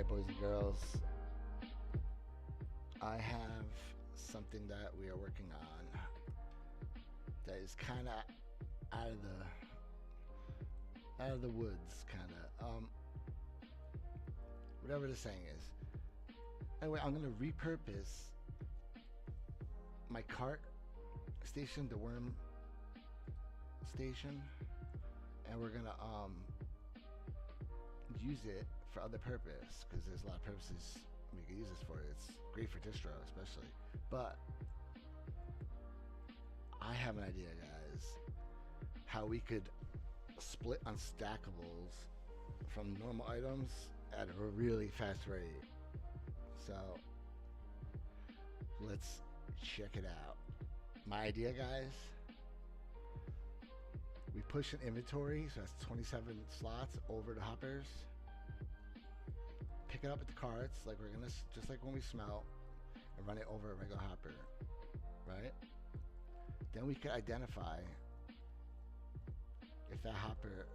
Alright, boys and girls, I have something that we are working on that is kind of out of the woods, kind of whatever the saying is. Anyway, I'm gonna repurpose my cart station, the worm station, and we're gonna use it for other purpose, because there's a lot of purposes we can use this for. It's great for distro especially, but I have an idea, guys, how we could split unstackables from normal items at a really fast rate. So let's check it out. My idea, guys, we push an inventory, so that's 27 slots over the hoppers. Pick it up at the carts, like we're gonna, just like when we smelt, and run it over a regular hopper, right? Then we could identify if that hopper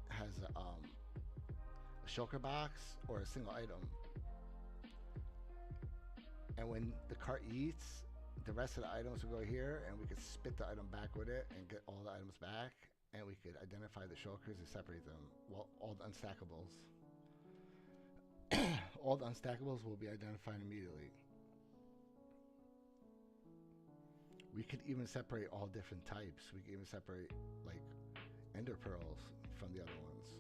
has a shulker box or a single item. And when the cart eats, the rest of the items will go here, and we could spit the item back with it and get all the items back, and we could identify the shulkers and separate them. Well, all the unstackables. All the unstackables will be identified immediately. We could even separate all different types. We could even separate like ender pearls from the other ones,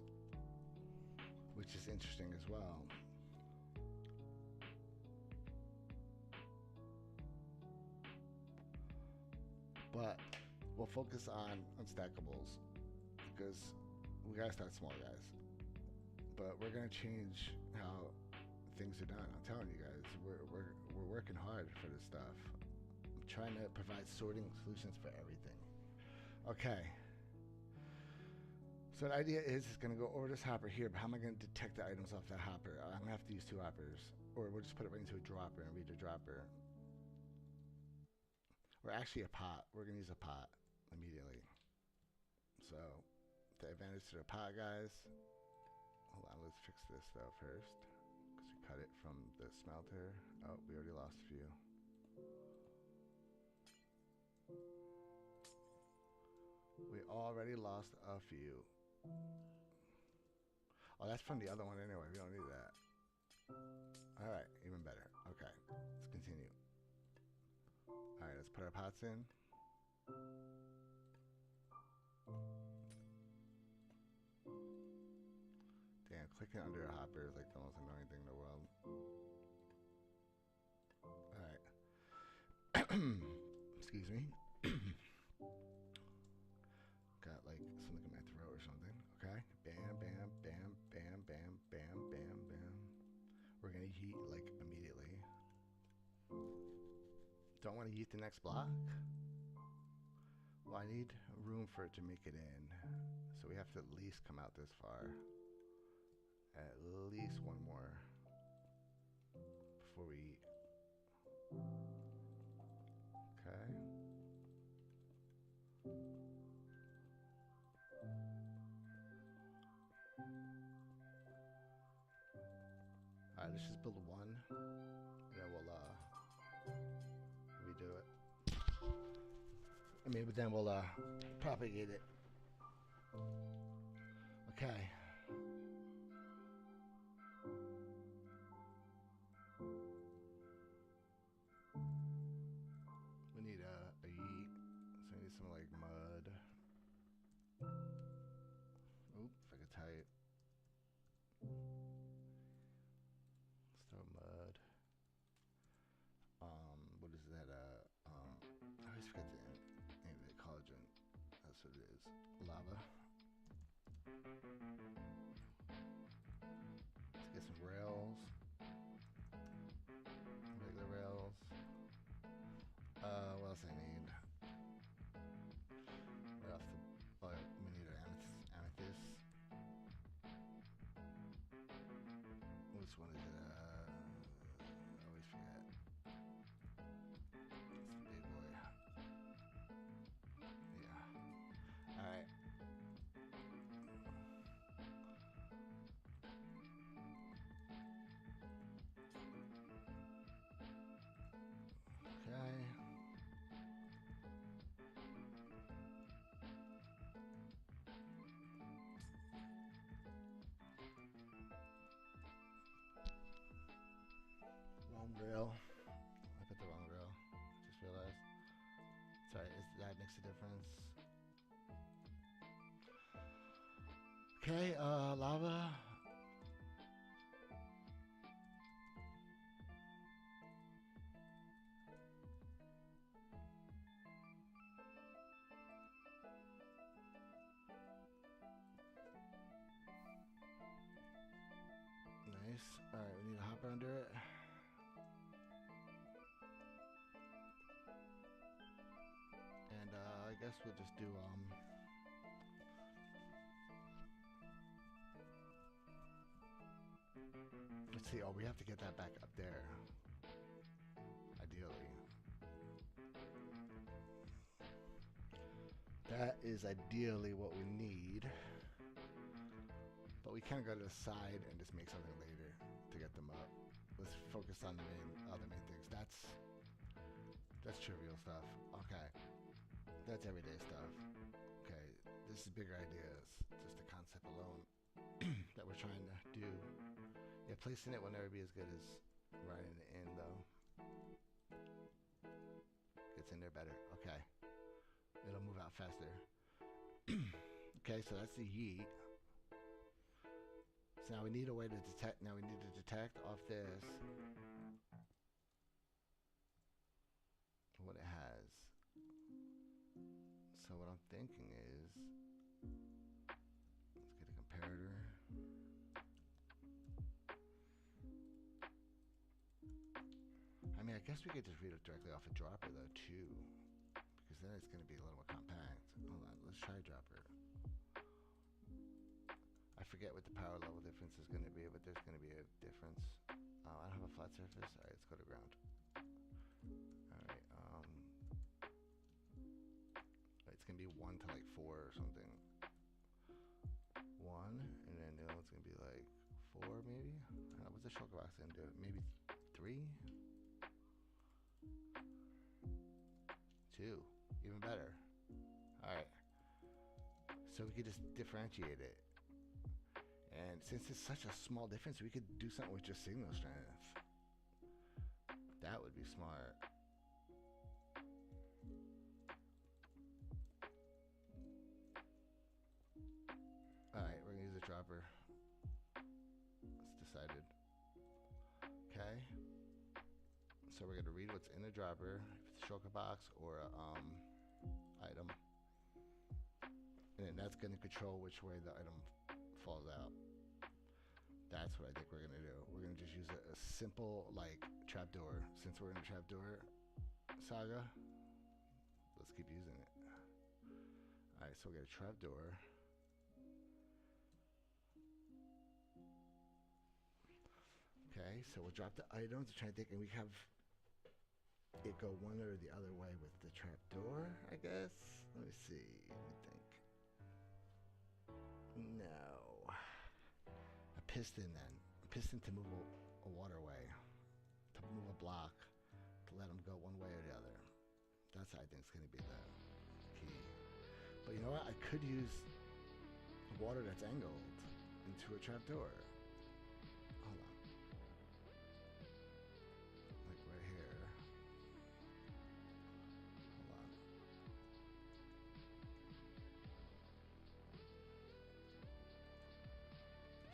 which is interesting as well. But we'll focus on unstackables because we gotta start small, guys. But we're gonna change how things are done. I'm telling you guys, we're working hard for this stuff. I'm trying to provide sorting solutions for everything. Okay. So the idea is it's gonna go over this hopper here, but how am I gonna detect the items off that hopper? I'm gonna have to use two hoppers, or we'll just put it right into a dropper and read the dropper. Or actually a pot. We're gonna use a pot immediately. So the advantage to the pot, guys. Hold on, let's fix this though first, because we cut it from the smelter. Oh, we already lost a few. We already lost a few. Oh, that's from the other one anyway. We don't need that. Alright, even better. Okay, let's continue. Alright, let's put our pots in. Damn, clicking under a hopper is like the most annoying thing in the world. Alright. Excuse me. Got like something in my throat or something. Okay. Bam, bam, bam, bam, bam, bam, bam, bam. We're gonna heat like immediately. Don't want to heat the next block? Well, I need room for it to make it in. So we have to at least come out this far. At least one more before we eat. Okay. Alright, let's just build one, and then we'll redo it. I mean, but then we'll propagate it. Okay. We need a yeet, so we need some like mud. Oop, if I could type. Let's throw mud. What is that? I always forget the name of it. Collagen. That's what it is. Lava. Let's get some rails. Regular rails. What else I need? Right off the. Oh, we need an amethyst. Which one is it? I always forget. It's the big boy. Yeah. Alright. makes a difference. Okay, lava. Nice. Alright, we need a hopper under it. And I guess we'll just do let's see, oh, we have to get that back up there. Ideally. That is ideally what we need. But we can go to the side and just make something later to get them up. Let's focus on the other main things. That's trivial stuff. Okay. That's everyday stuff. Okay. This is bigger ideas. Just the concept alone that we're trying to do. Yeah, placing it will never be as good as writing it in, though. Gets in there better. Okay. It'll move out faster. Okay, so that's the yeet. So now we need a way to detect. Now we need to detect off this what it has. So what I'm thinking is, let's get a comparator. I mean, I guess we could just read it directly off a dropper though too, because then it's going to be a little more compact. Hold on, let's try a dropper. I forget what the power level difference is going to be, but there's going to be a difference. I don't have a flat surface. All right, let's go to ground. All right, it's going to be 1 to like 4 or something. 1, and then the other one's going to be like 4 maybe. What's the shulker box going to do? Maybe 3? 2, even better. All right, so we could just differentiate it. And since it's such a small difference, we could do something with just signal strength. That would be smart. Alright, we're going to use a dropper. It's decided. Okay. So we're going to read what's in the dropper, if it's a shulker box or a item. And then that's going to control which way the item falls out. That's what I think we're going to do. We're going to just use a simple, like, trapdoor. Since we're in a trapdoor saga, let's keep using it. Alright, so we'll get a trapdoor. Okay, so we'll drop the items. I'm trying to think, and we have it go one or the other way with the trapdoor, I guess. Let me see. Let me think. No. A piston then. A piston to move a waterway. To move a block. To let them go one way or the other. That's I think is going to be the key. But you know what? I could use water that's angled into a trapdoor. Hold on. Like right here. Hold on.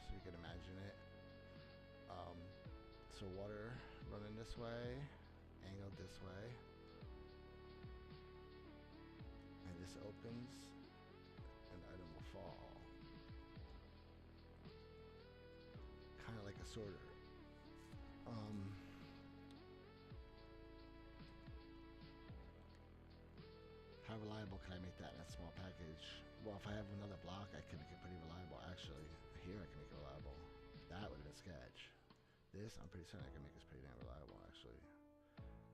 So you can imagine it. So water running this way, angled this way, and this opens, and the item will fall. Kind of like a sorter. How reliable can I make that in a small package? Well, if I have another block, I can make it pretty reliable, actually. Here I can make it reliable. That would have been sketch. This, I'm pretty certain I can make this pretty damn reliable, actually.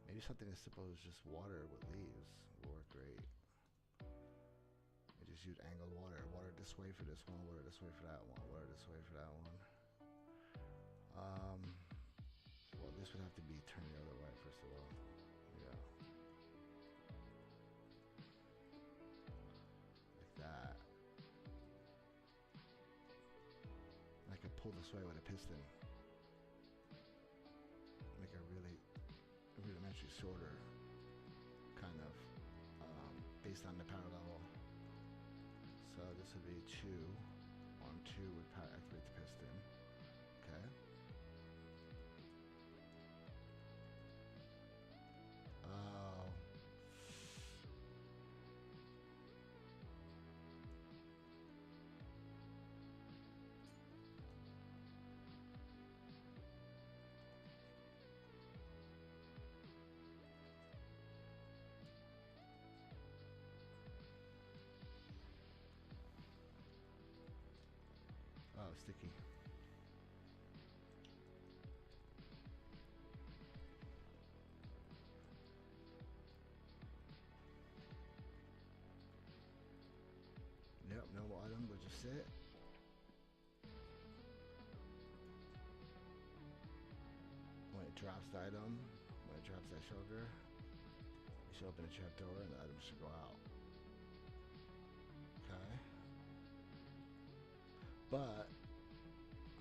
Maybe something as simple as just water with leaves will work great. I just use angled water. Water this way for this one, water this way for that one, water this way for that one. Well, this would have to be turned the other way, first of all. Yeah. Like that. And I could pull this way with a piston. Make a really rudimentary sorter kind of based on the power level. So this would be 2. 1, 2 would power activate the piston. Okay. Oh. Oh, sticky. Yep, no item, but just sit. When it drops the item, when it drops that shoulder, you should open a trap door and the item should go out. Okay. But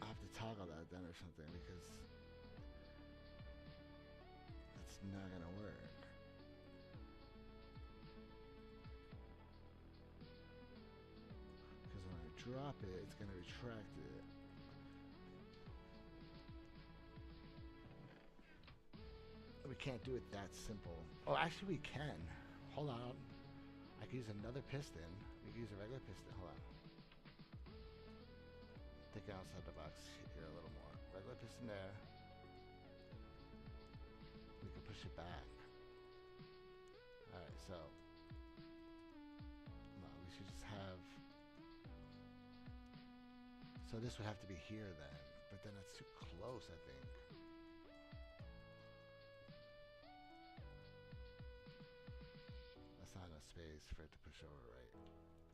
I have to toggle that then or something because it's not gonna work. Because when I drop it, it's gonna retract it. We can't do it that simple. Oh, actually we can. Hold on. I can use another piston. We can use a regular piston. Hold on. Think outside the box here a little more. Regular piston there. We can push it back. Alright, so no, we should just have. So this would have to be here then, but then it's too close, I think. That's not enough space for it to push over, right?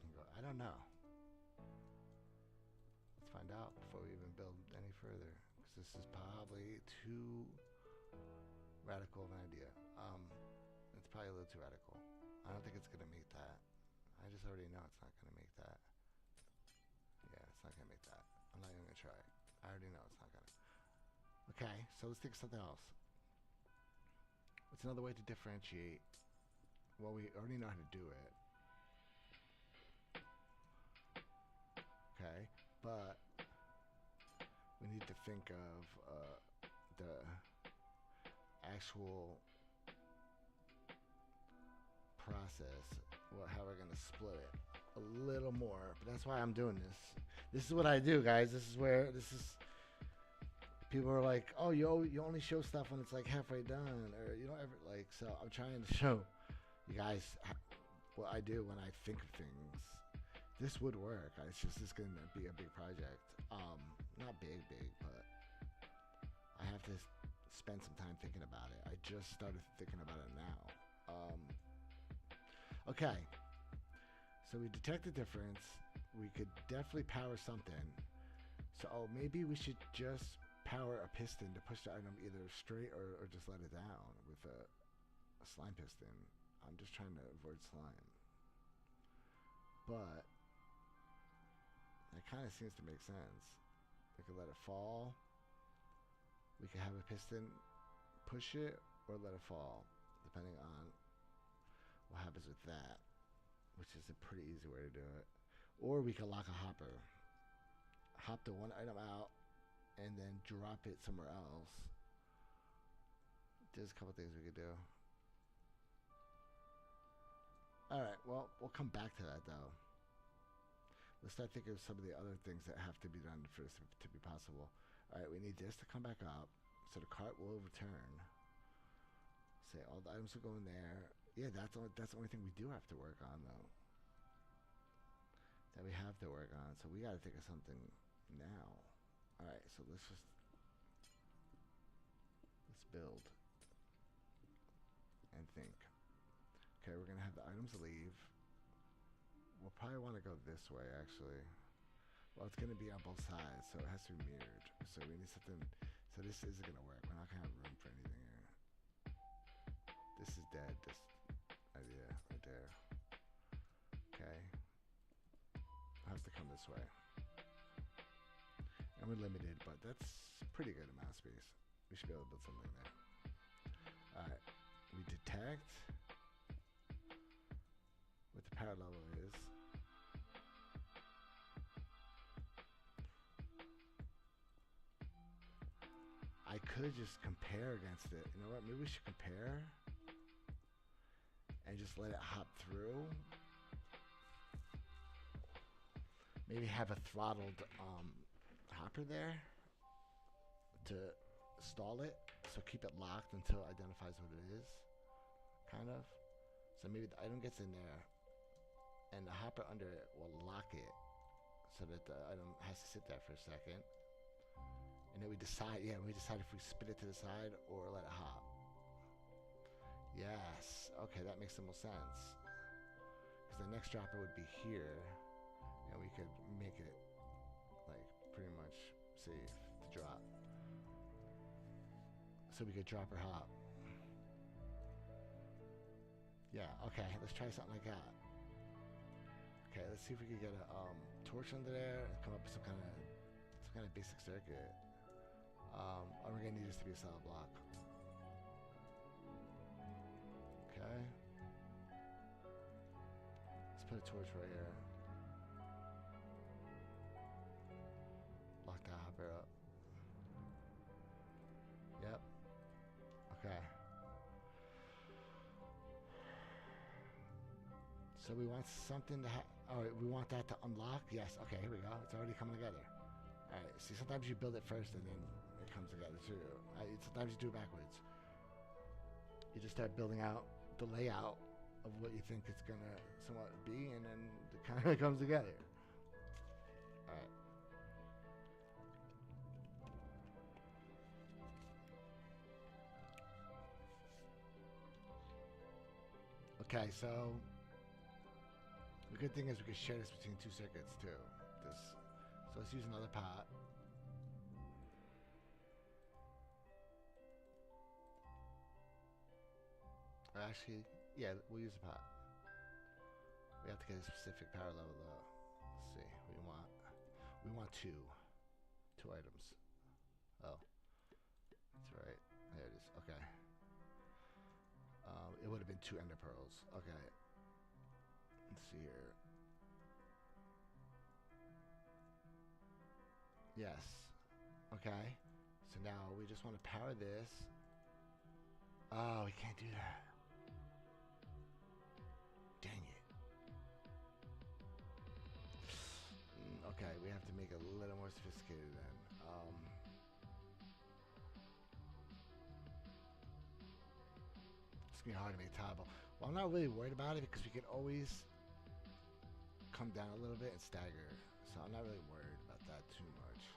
And go, I don't know. Let's find out before we even build any further, because this is probably too radical of an idea. It's probably a little too radical. I don't think it's gonna make that. I just already know it's not gonna make that. Yeah, it's not gonna make that. I'm not even gonna try. I already know it's not gonna. Okay, so let's think of something else. What's another way to differentiate? Well, we already know how to do it. Okay, but we need to think of the actual process, how we're gonna split it a little more. But that's why I'm doing this. This is what I do, guys. This is where people are like, oh, you only show stuff when it's like halfway done, or you don't ever like. So I'm trying to show you guys what I do when I think of things. This would work. It's just gonna be a big project. Not big, but I have to spend some time thinking about it. I just started thinking about it now. Okay, so we detect the difference. We could definitely power something. So maybe we should just power a piston to push the item either straight or just let it down with a slime piston. I'm just trying to avoid slime. But that kind of seems to make sense. We could let it fall. We could have a piston push it or let it fall, depending on what happens with that, which is a pretty easy way to do it. Or we could lock a hopper. Hop the one item out and then drop it somewhere else. There's a couple things we could do. Alright, well, we'll come back to that though. Let's start thinking of some of the other things that have to be done for this to be possible. Alright, we need this to come back up, so the cart will return. Say all the items will go in there. Yeah, that's the only thing we do have to work on though. That we have to work on. So we got to think of something now. All right, so let's build and think. Okay, we're gonna have the items leave. We'll probably want to go this way actually. Well, it's gonna be on both sides, so it has to be mirrored. So we need something. So this isn't gonna work. We're not gonna have room for anything here. This is dead. This idea right there. Okay. I'll have to come this way. And we're limited, but that's pretty good amount of space. We should be able to build something there. Alright. We detect. power level is. I could just compare against it. You know what? Maybe we should compare and just let it hop through. Maybe have a throttled hopper there to stall it. So keep it locked until it identifies what it is, kind of. So maybe the item gets in there, and the hopper under it will lock it, so that the item has to sit there for a second. And then we decide if we spin it to the side or let it hop. Yes, okay, that makes the most sense. Because the next dropper would be here, and we could make it like pretty much safe to drop. So we could drop or hop. Yeah, okay, let's try something like that. Okay, let's see if we can get a torch under there and come up with some kind of basic circuit. All we're gonna need is to be a solid block. Okay. Let's put a torch right here. Lock that hopper up. Yep. Okay. So we want something to we want that to unlock? Yes. Okay, here we go. It's already coming together. Alright, see, sometimes you build it first and then it comes together too. Sometimes you do it backwards. You just start building out the layout of what you think it's gonna somewhat be, and then it kind of comes together. Alright. Okay, so the good thing is we can share this between two circuits too. So let's use another pot. Or actually, yeah, we'll use a pot. We have to get a specific power level though. Let's see. We want two items. Oh, that's right. There it is. Okay. It would have been 2 ender pearls. Okay. Let's see here. Yes. Okay. So now we just want to power this. Oh, we can't do that. Dang it. Okay, we have to make it a little more sophisticated then. It's gonna be hard to make toggle. Well, I'm not really worried about it because we can always come down a little bit and stagger. So I'm not really worried about that too much.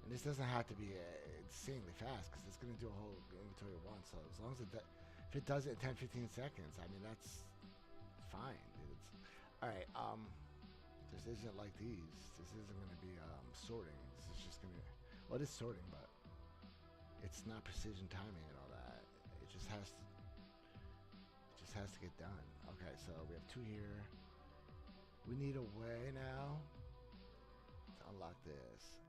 And this doesn't have to be insanely fast because it's going to do a whole inventory at once. So as long as if it does it in 10-15 seconds, I mean, that's fine, dude. Alright, this isn't like these. This isn't going to be sorting. This is just going to... Well, it is sorting, but it's not precision timing and all that. It just has to get done. Okay, so we have 2 here. We need a way now to unlock this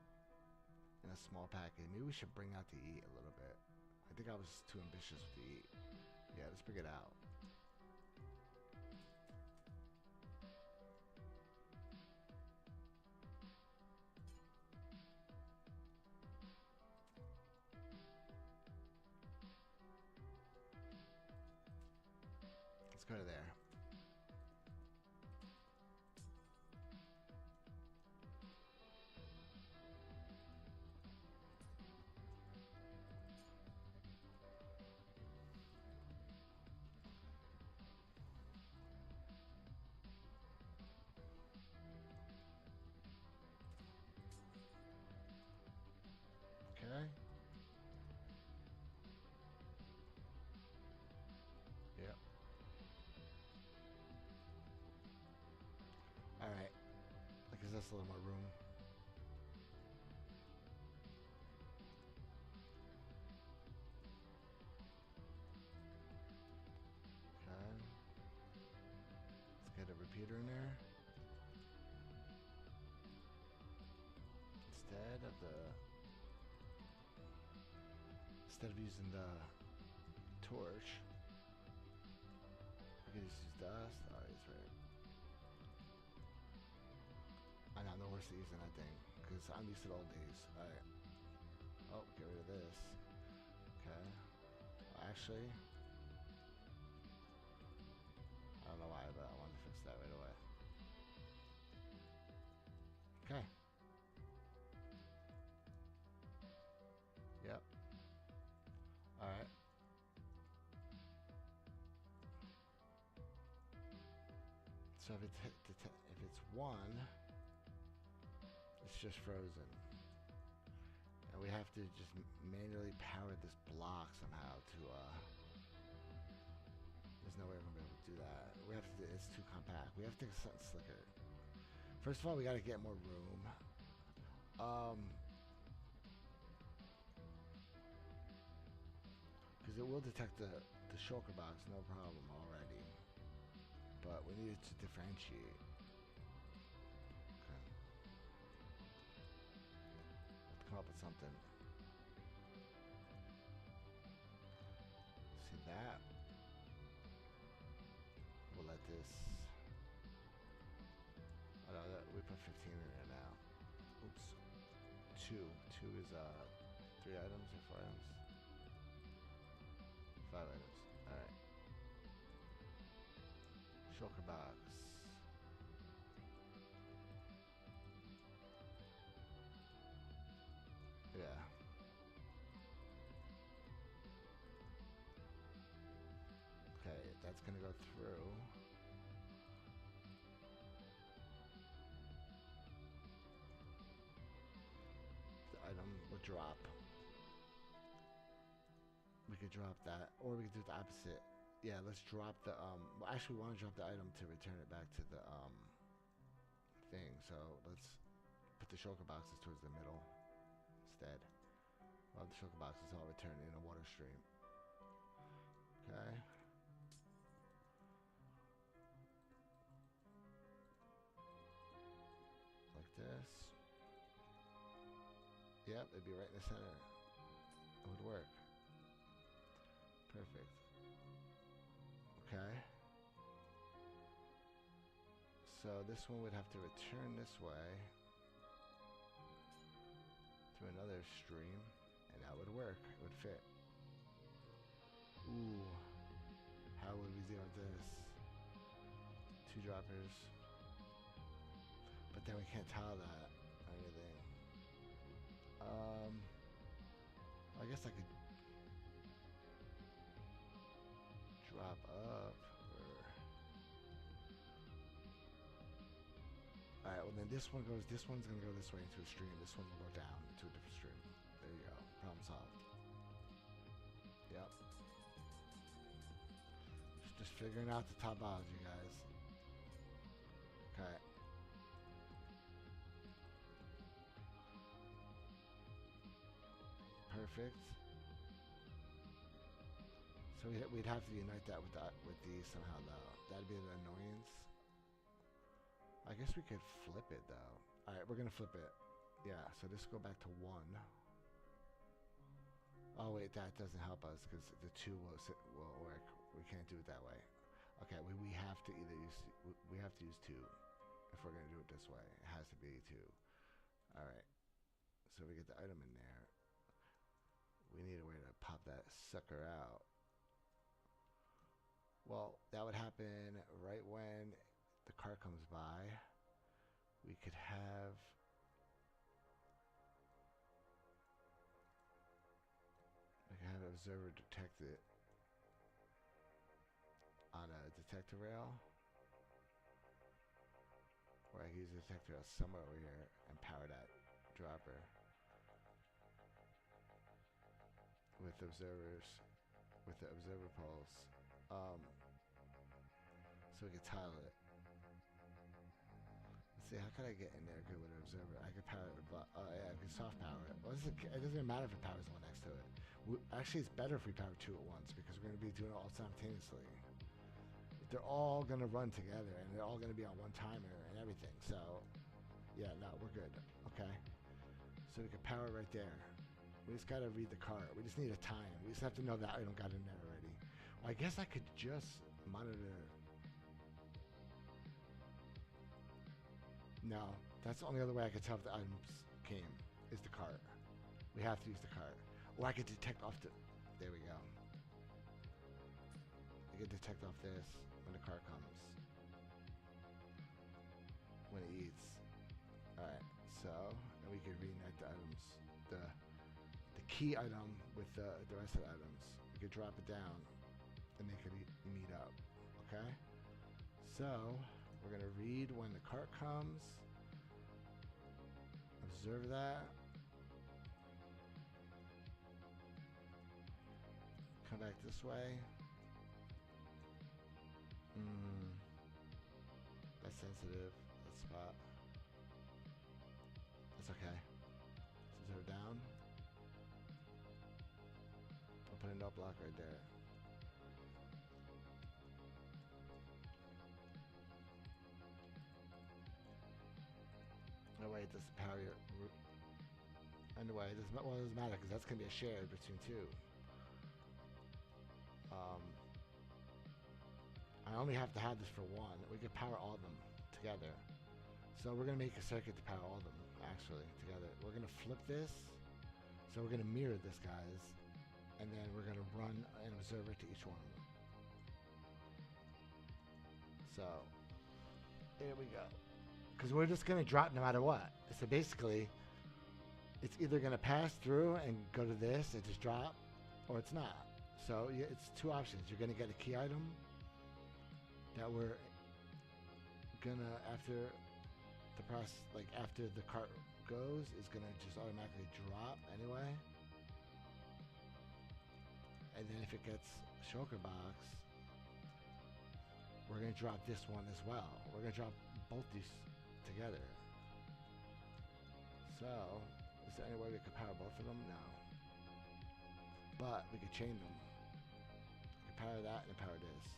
in a small package. Maybe we should bring out the eat a little bit. I think I was too ambitious with the eat. Yeah, let's bring it out. Let's go to there. Okay. Yep. Alright. That gives us a little more room. Okay. Let's get a repeater in there. Instead of using the torch, we're could just use dust. Oh, that's right. I know, no worse season, I think, because I'm used to the old days. Alright. Oh, get rid of this. Okay. Well, actually, I don't know why, but I wanted to fix that right away. Okay. Yep. Alright. So if it's 1, it's just frozen. And we have to just manually power this block somehow to, there's no way we're going to be able to do that. We have to do, it's too compact. We have to think of something slicker. First of all, we got to get more room. Because it will detect the shulker box, no problem already. But we need it to differentiate. Okay. Let's come up with something. See that? We'll let this. Oh no, we put 15 in there now. Oops. 2. 2 is 3 items or 4 items? 5 items. Alright. Shulker box. Yeah. Okay, that's gonna go through. The item will drop. We could drop that, or we could do the opposite. Yeah, let's drop the well, actually we want to drop the item to return it back to the thing. So let's put the shulker boxes towards the middle instead. Well, the shulker boxes all return in a water stream. Okay. Like this. Yep, it'd be right in the center. It would work. Perfect. Okay. So this one would have to return this way to another stream, and that would work. It would fit. Ooh. How would we deal with this? 2 droppers. But then we can't tile that or anything. I guess I could drop up. Alright, well then this one's gonna go this way into a stream. This one will go down into a different stream. There you go. Problem solved. Yep. Just figuring out the topology, guys. Okay. Perfect. So we'd have to unite that with these somehow, though. That'd be an annoyance. I guess we could flip it, though. All right, we're gonna flip it. Yeah. So this will go back to 1. Oh wait, that doesn't help us because the 2 will work. We can't do it that way. Okay, we have to either use we have to use 2 if we're gonna do it this way. It has to be 2. All right. So we get the item in there. We need a way to pop that sucker out. Well, that would happen right when the car comes by. We could have an observer detect it on a detector rail. Or I can use a detector rail somewhere over here and power that dropper with observers, with the observer pulse. So we can tile it. Let's see, how can I get in there good with an observer? I could power it, yeah, I can soft power it. Well, it doesn't even matter if it powers the one next to it. Actually, it's better if we power 2 at once because we're going to be doing it all simultaneously. They're all going to run together and they're all going to be on one timer and everything. So, yeah, no, we're good. Okay. So we can power right there. We just got to read the cart. We just need a time. We just have to know that item got in there already. Well, I guess I could just monitor No, that's the only other way I could tell if the items came, is the cart. We have to use the cart. Or I could detect off the... There we go. I could detect off this when the cart comes. When it eats. Alright, so, and we could rename the items. The key item with the rest of the items. We could drop it down and they could meet up. Okay? So, we're going to read when the cart comes. Observe that. Come back this way. That's sensitive. That spot. That's okay. Observe down. I'll put a no block right there. No way, it doesn't power your... Anyway, it doesn't matter because that's going to be a shared between two. I only have to have this for one. We could power all of them together. So we're going to make a circuit to power all of them, actually, together. We're going to flip this. So we're going to mirror this, guys. And then we're going to run an observer to each one of them. So, there we go. Because we're just going to drop no matter what. So basically, it's either going to pass through and go to this and just drop, or it's not. So it's two options. You're going to get a key item that we're going to, after the process, like after the cart goes, is going to just automatically drop anyway. And then if it gets shulker box, we're going to drop this one as well. We're going to drop both these together. So, is there any way we could power both of them? No. But we could chain them. We could power that and power this.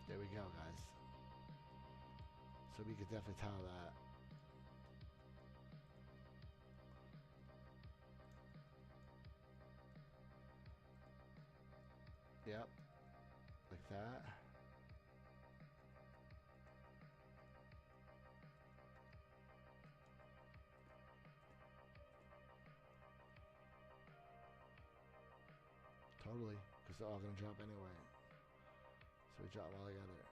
There we go, guys. So we could definitely tell that. Yep. Like that. Totally, because they're all going to drop anyway. So we drop them all together.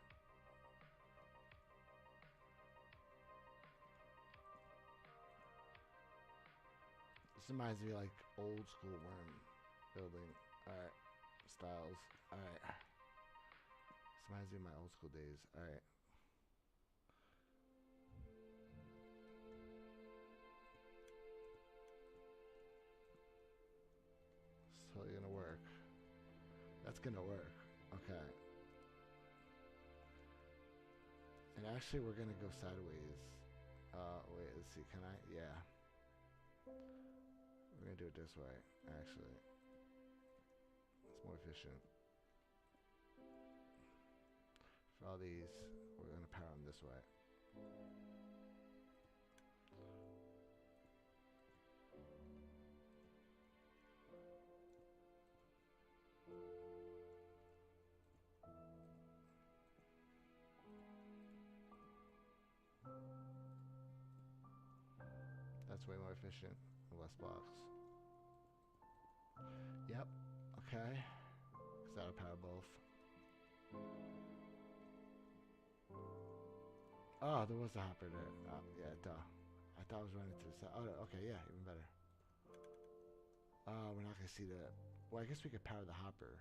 This reminds me of like old school worm building. Alright. Styles. Alright. This reminds me of my old school days. Alright. It's totally gonna work. That's gonna work. Okay. And actually we're gonna go sideways. Wait, let's see, can I? Yeah. We're gonna do it this way, actually. It's more efficient. For all these, we're gonna power them this way. That's way more efficient and less blocks. Yep. Okay. Because that'll power both. Oh, there was a hopper there. Yeah, duh. I thought I was running to the side. Oh, okay, yeah, even better. We're not going to see the... Well, I guess we could power the hopper.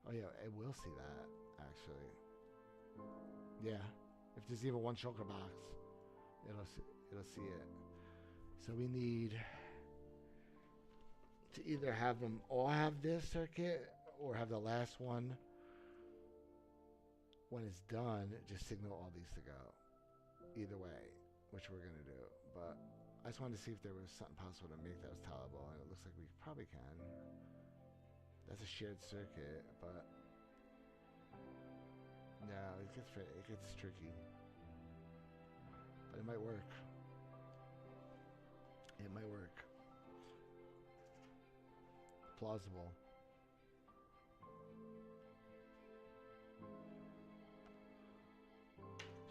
Oh, yeah, it will see that, actually. Yeah. If there's even one shulker box, it'll see it. So we need to either have them all have this circuit or have the last one, when it's done, just signal all these to go. Either way, which we're going to do. But I just wanted to see if there was something possible to make that was tolerable, and it looks like we probably can. That's a shared circuit, but no, it gets tricky. But it might work. It might work. Plausible.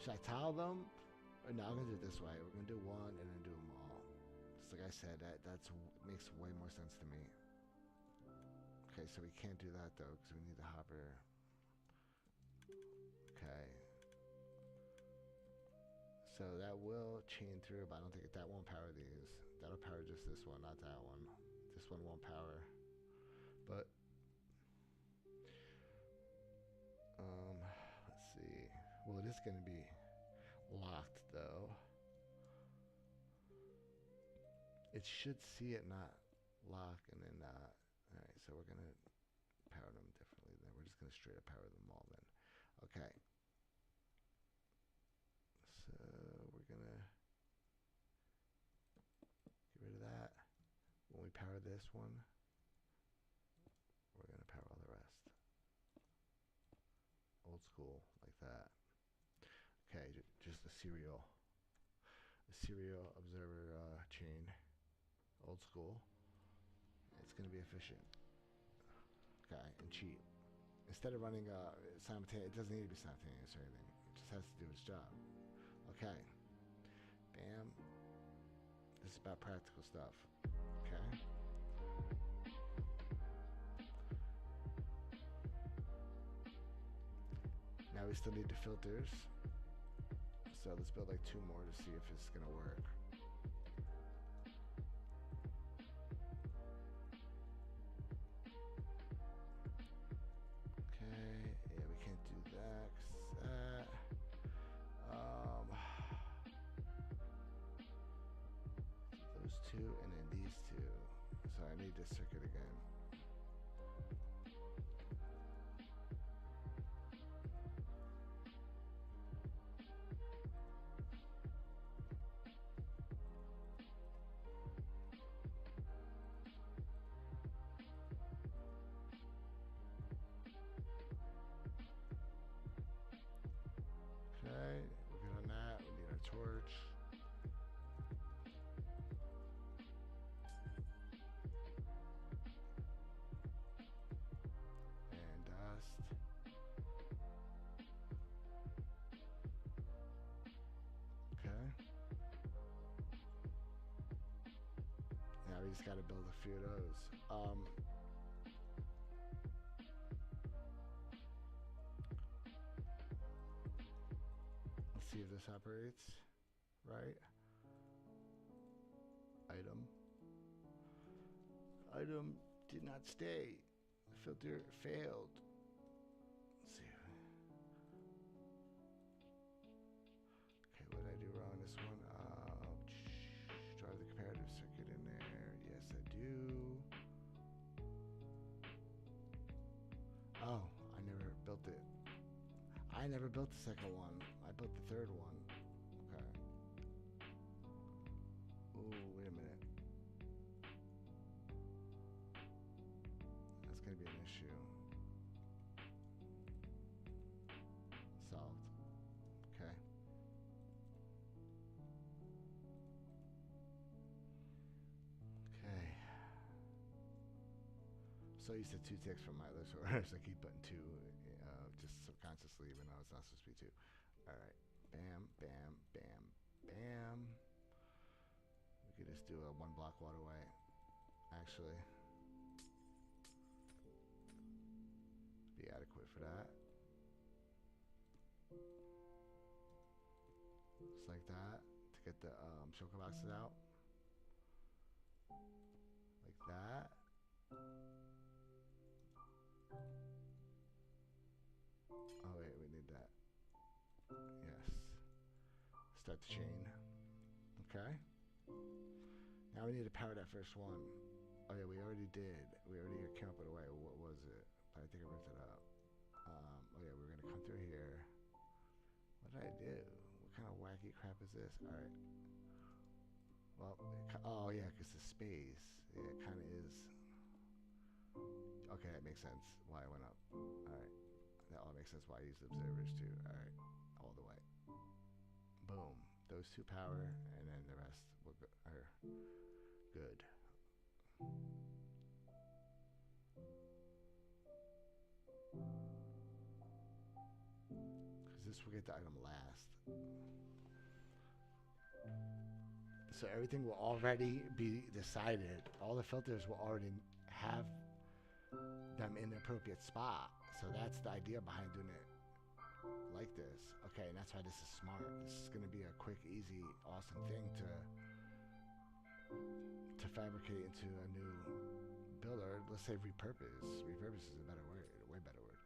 Should I tile them? Or no, I'm gonna do it this way. We're gonna do one and then do them all. Just like I said, that makes way more sense to me. Okay, so we can't do that though because we need the hopper. Okay. So that will chain through, but I don't think that won't power these. That'll power just this one, not that one. This one won't power. But let's see. Well, it is going to be locked though. It should see it not lock and then not. All right, so we're going to power them differently then. We're just going to straight up power them all then. Okay. So we're going to get rid of that. When we power this one, we're going to power all the rest. Old school, like that. Okay, just a serial observer chain. Old school. It's going to be efficient. Okay, and cheap. Instead of running simultaneous, it doesn't need to be simultaneous or anything. It just has to do its job. Okay. Bam. This is about practical stuff. Okay. Now we still need the filters. So let's build like 2 more to see if it's gonna work. Okay, yeah, we can't do that. 'Cause that. Those 2 and then these 2. So I need this circuit again. Okay, we're good on that. We need our torch. And dust. Okay. Now we just gotta build a few of those. Let's see if this operates right. Item did not stay. The filter failed. Let's see. Okay, what did I do wrong this one? Drive the comparative circuit in there. Yes, I do. Oh, I never built it. I never built the second one. I built the third one. Okay. Ooh, wait a minute. That's gonna be an issue. Solved. Okay. Okay. So used to 2 ticks from my list, or I keep putting 2, just subconsciously, even though it's not supposed to be 2. All right. Bam, bam, bam, bam. We could just do a 1 block waterway. Actually, be adequate for that. Just like that to get the choker boxes out. Like that. Oh wait, we need that. Yes. Start the chain. Okay. Now we need to power that first one. Oh yeah, we already did. We already came up with a way. What was it? But I think I ripped it up. Oh yeah, we're gonna come through here. What did I do? What kind of wacky crap is this? All right. Well, oh yeah, because the space. Yeah, it kind of is. Okay, that makes sense why I went up. All right. That all makes sense why I used observers too. All right, all the way. Boom. Those 2 power, and then the rest are good. Because this will get the item last. So everything will already be decided. All the filters will already have them in the appropriate spot. So that's the idea behind doing it like this. Okay, and that's why this is smart. This is going to be a quick, easy, awesome thing to fabricate into a new builder. Let's say repurpose. Repurpose is a better word, a way better word.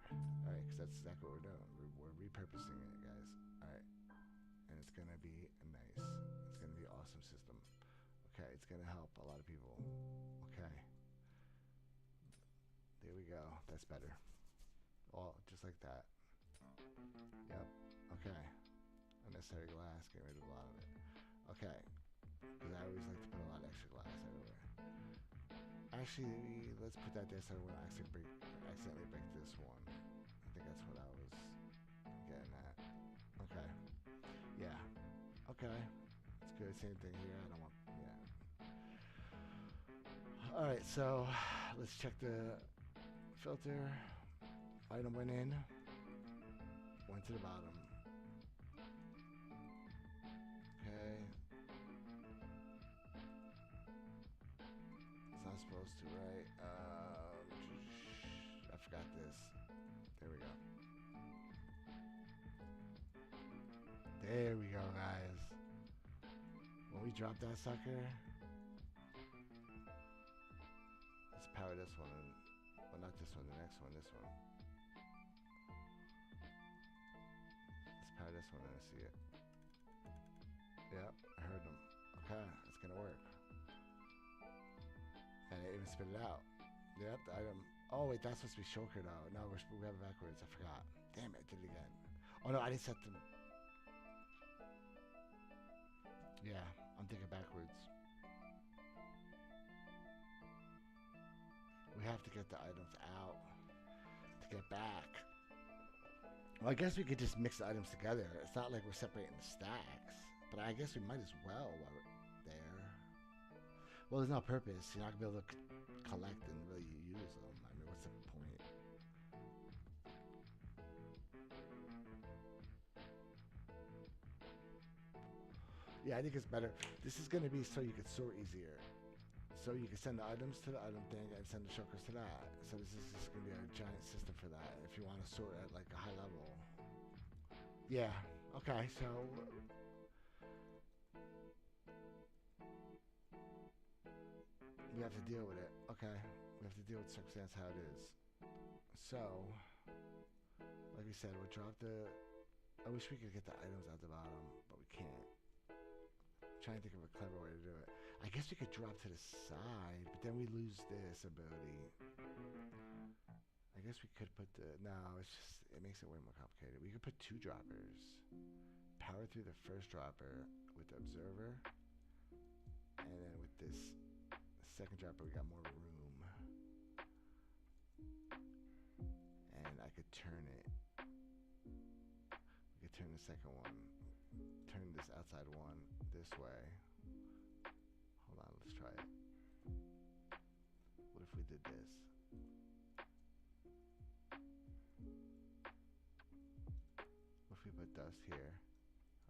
All right, because that's exactly what we're doing. We're repurposing it, guys. All right, and it's going to be nice. It's going to be an awesome system. Okay, it's going to help a lot of people. Okay. There we go. That's better. All just like that. Yep. Okay. Unnecessary glass. Get rid of a lot of it. Okay. Because I always like to put a lot of extra glass everywhere. Actually, let's put that there so I won't accidentally break this one. I think that's what I was getting at. Okay. Yeah. Okay. It's good. Same thing here. I don't want. Yeah. All right. So let's check the filter. Item went in. Went to the bottom. Okay. It's not supposed to, right? I forgot this. There we go. There we go, guys. When we drop that sucker, let's power this one. Well, not this one, the next one, this one. Let's power this one and see it. Yep, I heard them. Okay, it's gonna work. And it even spit it out. Yep, the item. Oh wait, that's supposed to be shulker though. No, we have it backwards. I forgot. Damn it, I did it again. Oh no, I didn't set them. Yeah, I'm thinking backwards. We have to get the items out to get back. Well, I guess we could just mix the items together. It's not like we're separating the stacks. But I guess we might as well while we're there. Well, there's no purpose. You're not going to be able to collect and really use them. I mean, what's the point? Yeah, I think it's better. This is going to be so you can sort easier. So you can send the items to the item thing and send the shulkers to that. So this is just going to be a giant system for that if you want to sort at like a high level. Yeah. Okay, so we have to deal with it. Okay. We have to deal with the circumstance how it is. So, like we said, we'll drop the... I wish we could get the items out the bottom, but we can't. I'm trying to think of a clever way to do it. I guess we could drop to the side, but then we lose this ability. I guess we could put the... No, it's just... It makes it way more complicated. We could put two droppers. Power through the first dropper with the observer. And then with this second dropper, we got more room. And I could turn it. We could turn the second one. Turn this outside one this way. Hold on, let's try it. What if we did this? What if we put dust here?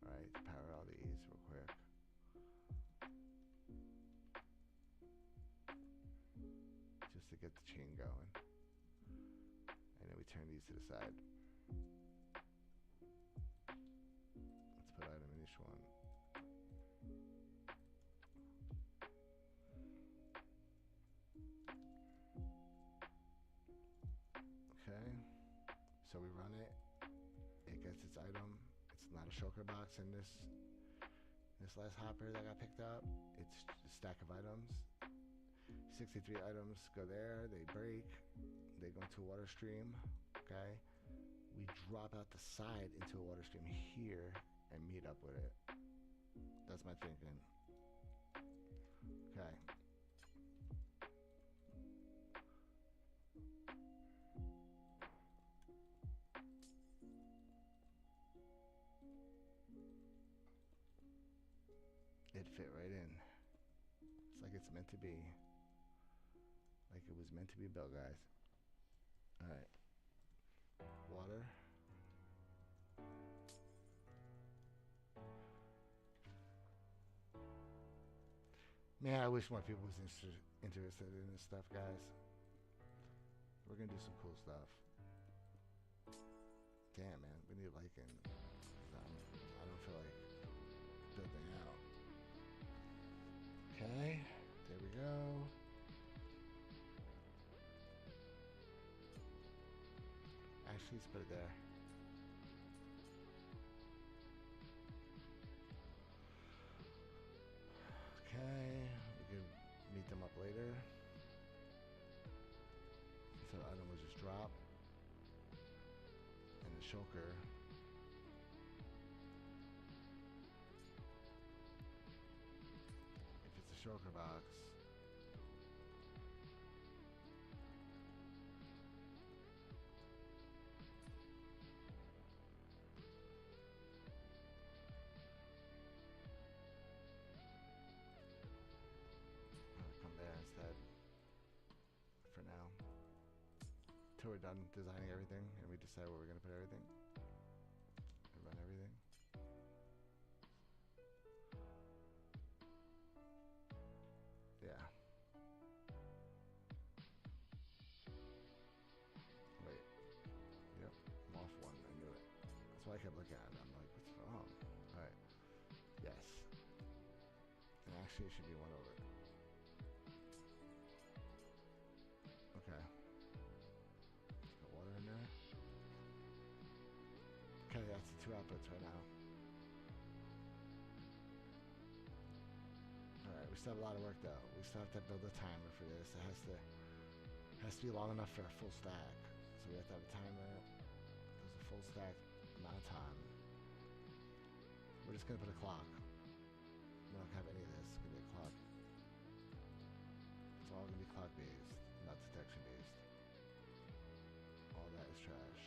Alright, power all these real quick. Just to get the chain going. And then we turn these to the side. Let's put item in each one. Okay. So we run it. It gets its item. It's not a shulker box in this last hopper that got picked up. It's a stack of items. 63 items go there. They break. They go into a water stream. Okay. We drop out the side into a water stream here and meet up with it. That's my thinking. Okay. It fit right in. It's like it's meant to be. Like it was meant to be built, guys. Alright. Water. Man, I wish more people was interested in this stuff, guys. We're gonna do some cool stuff. Damn, man, we need liking. I don't feel like building out. Okay, there we go. Actually, let's put it there. Okay, we can meet them up later. So the item will just drop. And the shulker. If it's a shulker box. Come there instead. For now. Till we're done designing everything and we decide where we're gonna put everything. And run everything. Yeah. Wait. Yep. I'm off one. I knew it. That's why I kept looking at it. I'm like, what's wrong? Alright. Yes. And actually it should be one over. Okay. Put water in there. Okay, that's the 2 outputs right now. Alright, we still have a lot of work though. We still have to build a timer for this. It has to be long enough for a full stack. So we have to have a timer. There's a full stack amount of time. We're just gonna put a clock. We're not gonna have any of this. It's gonna be a clock. It's all gonna be clock based, not detection based. All that is trash.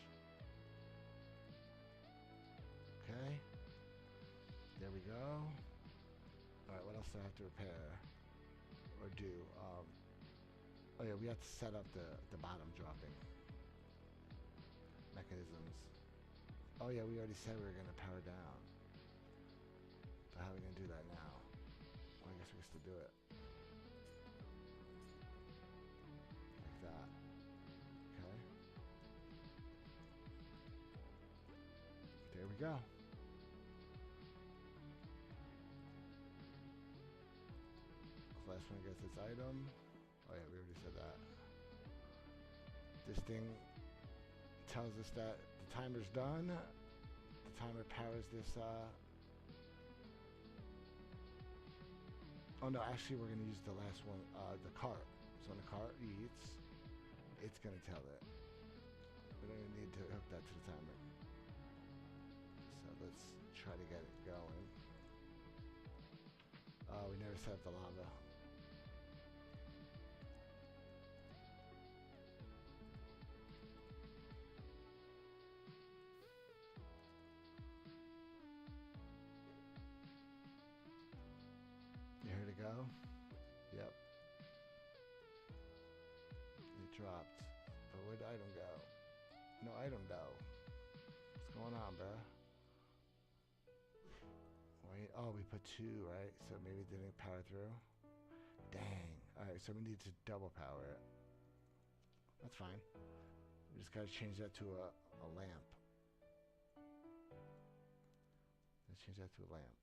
Okay. There we go. Alright, what else do I have to repair? Or do? Oh yeah, we have to set up the bottom dropping mechanisms. Oh yeah, we already said we were gonna power down. But how are we gonna do that now? Well, I guess we can still do it. Like that. Okay. There we go. Last one gets its item. Oh yeah, we already said that. This thing tells us that the timer's done. The timer powers this. Oh no, actually we're gonna use the last one, the cart. So when the cart eats, it's gonna tell it. We don't even need to hook that to the timer. So let's try to get it going. Oh, we never set up the lava. You heard it go? Yep. It dropped. But where'd the item go? No item though. What's going on, bruh? Wait, oh, we put 2, right? So maybe it didn't power through? Dang. Alright, so we need to double power it. That's fine. We just gotta change that to a lamp. Let's change that to a lamp.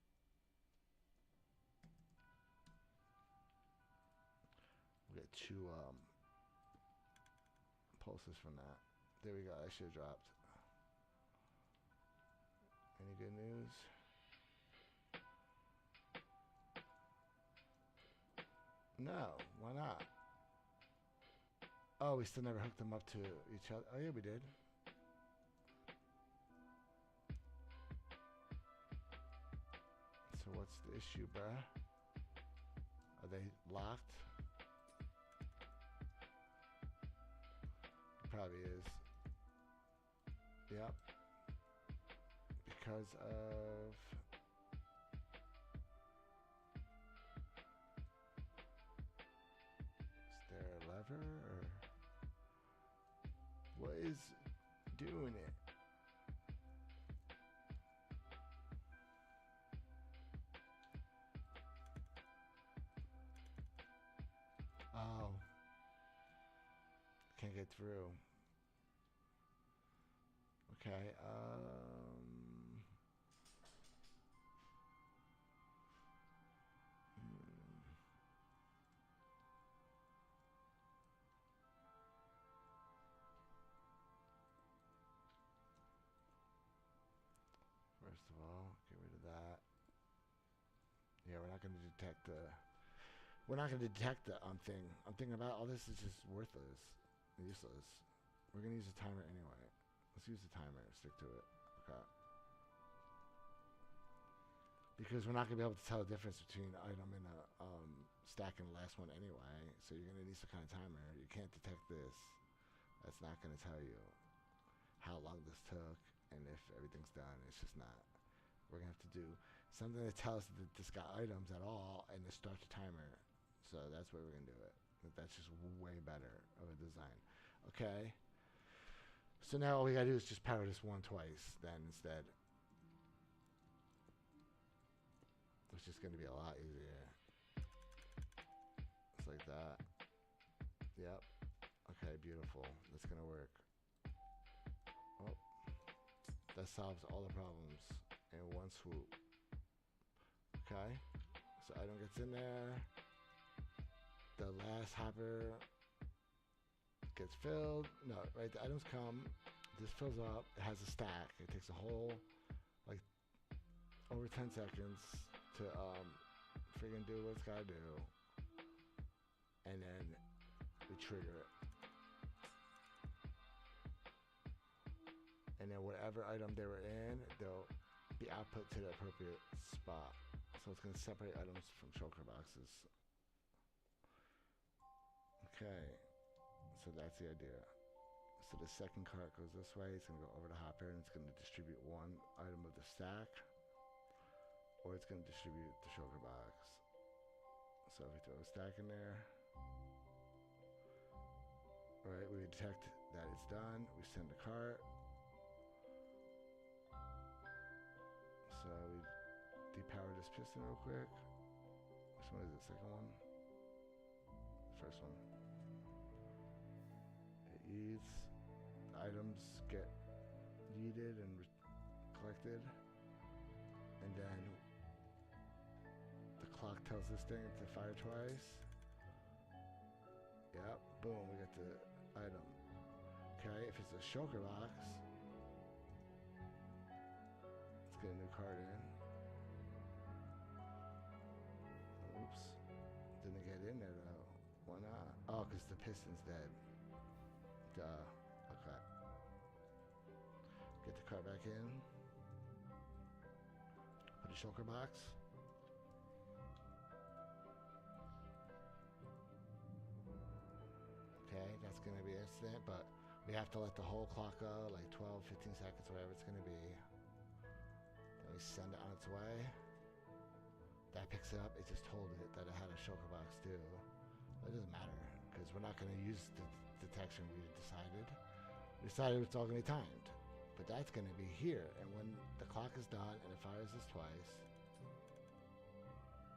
We get 2 pulses from that. There we go. I should have dropped. Any good news? No, why not? Oh, we still never hooked them up to each other. Oh yeah, we did. So what's the issue, bruh? Are they locked? It probably is. Yep. Because of... Is there a lever or... What is doing it? get through. Okay. First of all, get rid of that. Yeah, we're not going to detect the. We're not going to detect the thing. I'm thinking about all this is just worthless, useless. We're going to use a timer anyway. Let's use the timer. Stick to it. Okay. Because we're not going to be able to tell the difference between an item and a stack and the last one anyway. So you're going to need some kind of timer. You can't detect this. That's not going to tell you how long this took and if everything's done. It's just not. We're going to have to do something that tells us that this got items at all and it starts a timer. So that's where we're going to do it. That's just way better of a design. Okay. So now all we got to do is just power this one twice then instead. Which is going to be a lot easier. It's like that. Yep. Okay, beautiful. That's going to work. Oh. That solves all the problems in one swoop. Okay. So item gets in there. The last hopper gets filled. No, right, the items come. This fills up. It has a stack. It takes a whole, like, over 10 seconds to friggin' do what it's gotta do. And then we trigger it. And then whatever item they were in, they'll be output to the appropriate spot. So it's gonna separate items from shulker boxes. Okay, so that's the idea. So the second cart goes this way. It's gonna go over the hopper and it's gonna distribute one item of the stack, or it's gonna distribute the shulker box. So if we throw a stack in there, all right, we detect that it's done. We send the cart. So we depower this piston real quick. Which one is it? Second one? First one. It eats. The items get yeeted and collected. And then the clock tells this thing to fire twice. Yep, boom, we get the item. Okay, if it's a shulker box, let's get a new card in. Oops, didn't get in there though. Why not? Oh, because the piston's dead. Duh. Okay. Get the card back in. Put a shulker box. Okay, that's going to be instant, but we have to let the whole clock go, like 12, 15 seconds, whatever it's going to be. Then we send it on its way. That picks it up. It just told it that it had a shulker box too. But it doesn't matter, because we're not going to use the detection we decided. We decided it's all going to be timed. But that's going to be here, and when the clock is done and it fires this twice,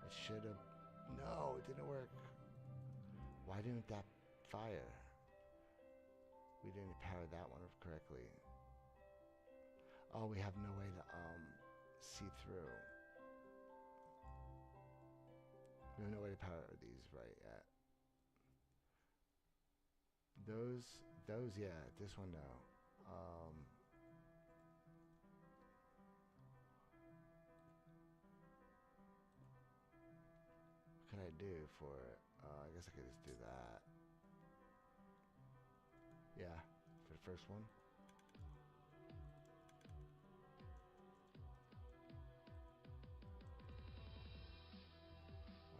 it should have... No, it didn't work. Why didn't that fire? We didn't power that one correctly. Oh, we have no way to see through. We have no way to power these right yet. Those, yeah. This one, no. What can I do for it? I guess I could just do that. Yeah, for the first one.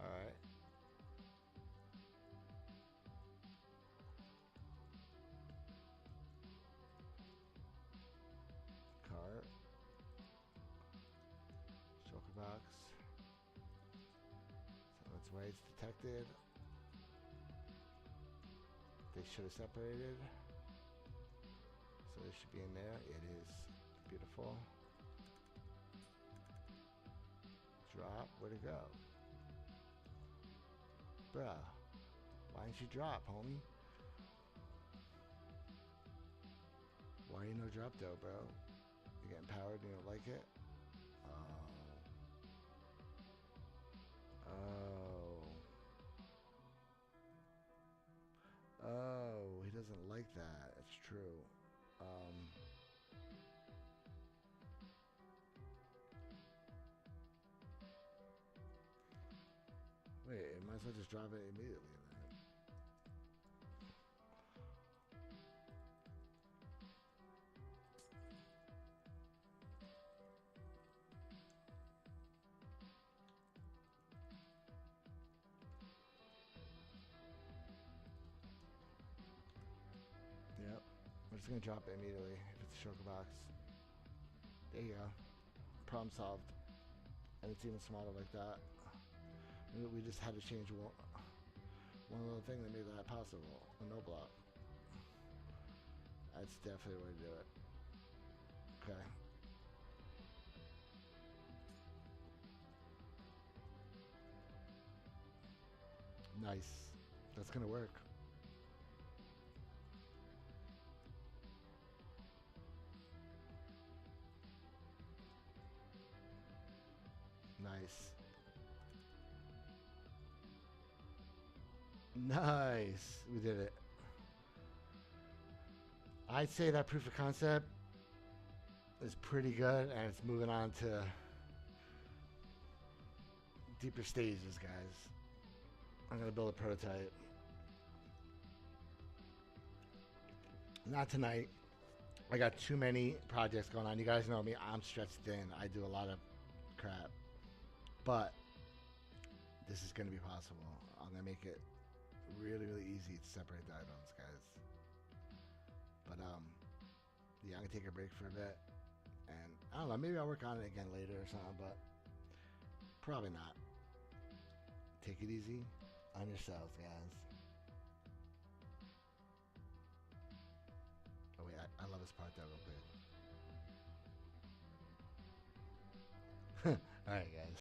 Alright. Cart. Shulker box. So that's why it's detected. They should have separated. So it should be in there. It is. Beautiful. Drop. Where'd it go? Bruh. Why didn't you drop, homie? Why you no drop though, bro? You getting powered and you don't like it? Oh. Oh, he doesn't like that. It's true. Um, wait, might as well just drop it immediately then. Yep. We're just gonna drop it immediately if it's a shulker box. There you go. Problem solved. And it's even smaller like that. We just had to change one little thing that made that possible. A no block. That's definitely the way to do it. Okay. Nice. That's gonna work. Nice. Nice. We did it. I'd say that proof of concept is pretty good, and it's moving on to deeper stages, guys. I'm gonna build a prototype. Not tonight. I got too many projects going on. You guys know me. I'm stretched thin. I do a lot of crap, but this is gonna be possible. I'm gonna make it really, really easy to separate the items, guys. But yeah, I'm gonna take a break for a bit, and I don't know. Maybe I'll work on it again later or something, but probably not. Take it easy on yourselves, guys. Oh wait, I love this part though, real quick. All right, guys.